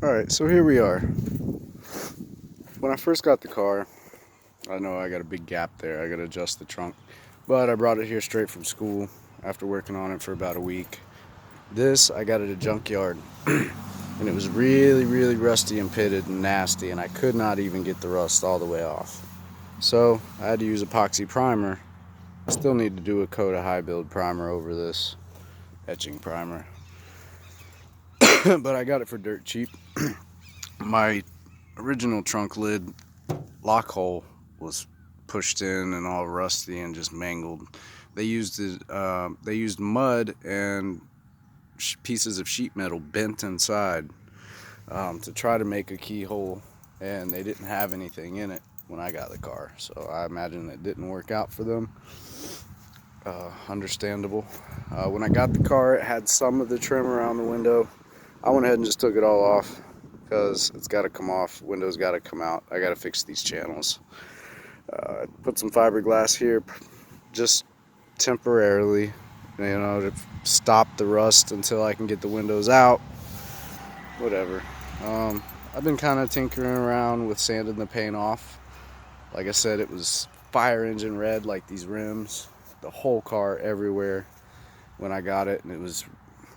Alright, so here we are. When I first got the car, I know I got a big gap there. I got to adjust the trunk. But I brought it here straight from school after working on it for about a week. This, I got at a junkyard. And it was really, really rusty and pitted and nasty. And I could not even get the rust all the way off. So I had to use epoxy primer. I still need to do a coat of high build primer over this etching primer. But I got it for dirt cheap. My original trunk lid lock hole was pushed in and all rusty and just mangled. They used it. They used mud and pieces of sheet metal bent inside to try to make a keyhole, and they didn't have anything in it when I got the car. So I imagine it didn't work out for them. Understandable. When I got the car, it had some of the trim around the window. I went ahead and just took it all off because it's got to come off. Windows got to come out. I got to fix these channels. Put some fiberglass here just temporarily, to stop the rust until I can get the windows out. Whatever. I've been kind of tinkering around with sanding the paint off. Like I said, it was fire engine red, like these rims, the whole car everywhere when I got it, and it was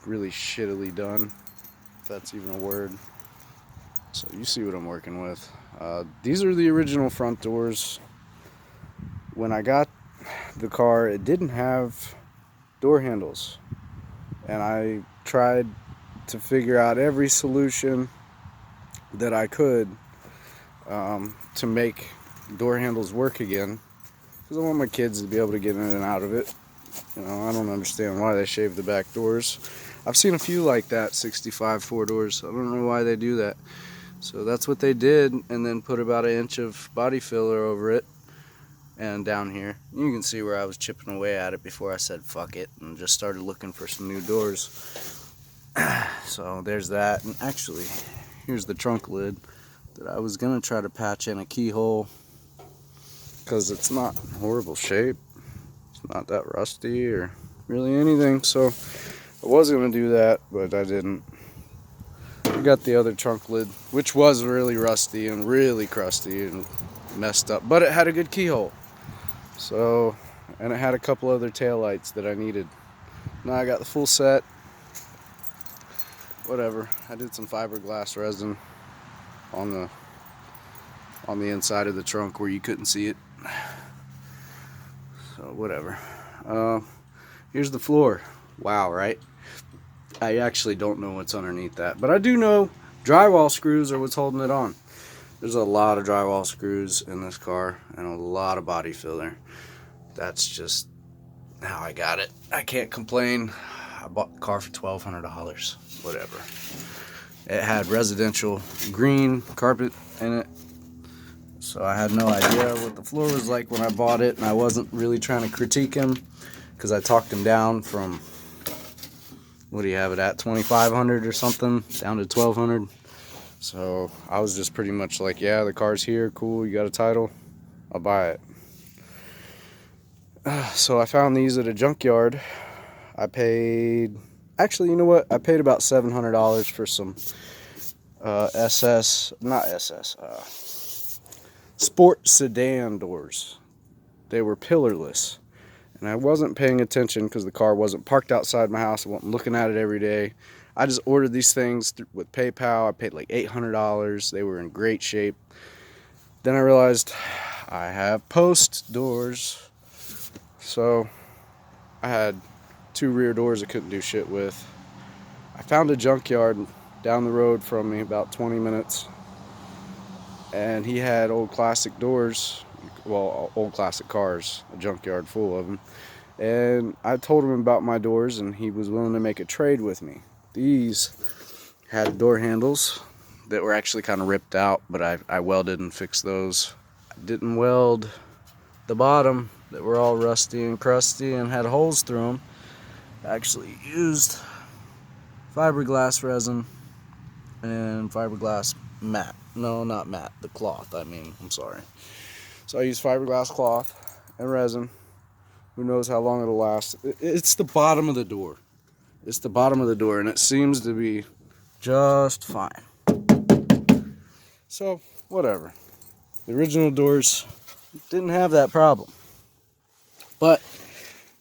really shittily done, if that's even a word. So you see what I'm working with. These are the original front doors. When I got the car, it didn't have door handles, and I tried to figure out every solution that I could to make door handles work again, because I want my kids to be able to get in and out of it. I don't understand why they shave the back doors. I've seen a few like that, 65 four doors. I don't know why they do that. So that's what they did, and then put about 1 inch of body filler over it. And down here, you can see where I was chipping away at it before I said fuck it and just started looking for some new doors. So there's that. And actually, here's the trunk lid that I was gonna try to patch in a keyhole, because it's not in horrible shape. It's not that rusty or really anything. So I was gonna do that, but I didn't. I got the other trunk lid, which was really rusty and really crusty and messed up, but it had a good keyhole. So, and it had a couple other taillights that I needed. Now I got the full set. Whatever. I did some fiberglass resin on the inside of the trunk where you couldn't see it. So whatever. Here's the floor. Wow, right? I actually don't know what's underneath that, but I do know drywall screws are what's holding it on. There's a lot of drywall screws in this car and a lot of body filler. That's just how I got it. I can't complain. I bought the car for $1,200. Whatever. It had residential green carpet in it, so I had no idea what the floor was like when I bought it, and I wasn't really trying to critique him because I talked him down from, what do you have it at, 2,500 or something, down to 1,200. So I was just pretty much like, yeah, the car's here, cool, you got a title, I'll buy it. So I found these at a junkyard. I paid, actually, you know what? I paid about $700 for some sport sedan doors. They were pillarless. And I wasn't paying attention because the car wasn't parked outside my house. I wasn't looking at it every day. I just ordered these things with PayPal. I paid like $800. They were in great shape. Then I realized I have post doors. So I had 2 rear doors I couldn't do shit with. I found a junkyard down the road from me, about 20 minutes. And he had old classic doors. Well, old classic cars. A junkyard full of them. And I told him about my doors, and he was willing to make a trade with me. These had door handles that were actually kind of ripped out, but I welded and fixed those. I didn't weld the bottom that were all rusty and crusty and had holes through them. I actually used fiberglass resin and fiberglass mat. No, not mat, the cloth, I'm sorry. So I used fiberglass cloth and resin. Who knows how long it'll last. It's the bottom of the door. It's the bottom of the door, and it seems to be just fine. So, whatever. The original doors didn't have that problem. But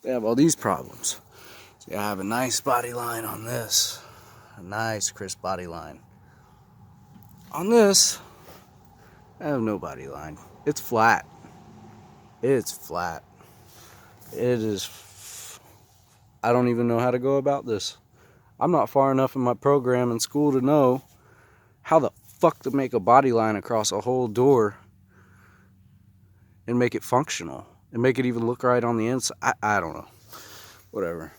they have all these problems. See, I have a nice body line on this. A nice crisp body line. On this, I have no body line. It's flat. It's flat. It is. I don't even know how to go about this. I'm not far enough in my program in school to know how the fuck to make a body line across a whole door and make it functional and make it even look right on the inside. I don't know. Whatever.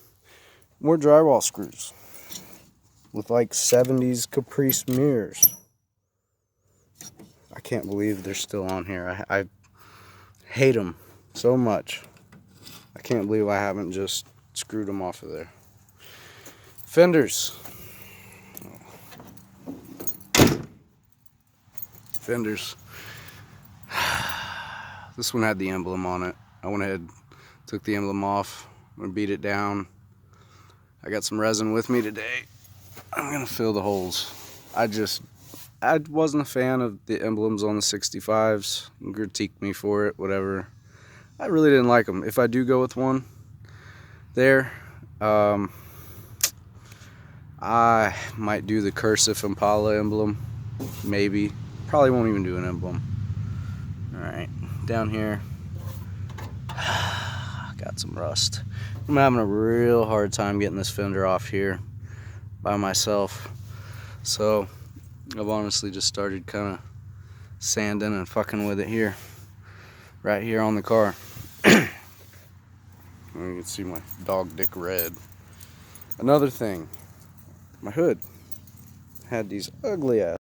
More drywall screws with like 70s Caprice mirrors. I can't believe they're still on here. I hate them so much. I can't believe I haven't just screwed them off of there. Fenders. Fenders. This one had the emblem on it. I went ahead, took the emblem off. I'm gonna beat it down. I got some resin with me today. I'm gonna fill the holes. I wasn't a fan of the emblems on the 65s. Critique me for it, whatever. I really didn't like them. If I do go with one there, I might do the cursive impala emblem, maybe. Probably won't even do an emblem. Alright, down here, got some rust. I'm having a real hard time getting this fender off here by myself. So, I've honestly just started kind of sanding and fucking with it here. Right here on the car. You can see my dog dick red. Another thing, my hood had these ugly ass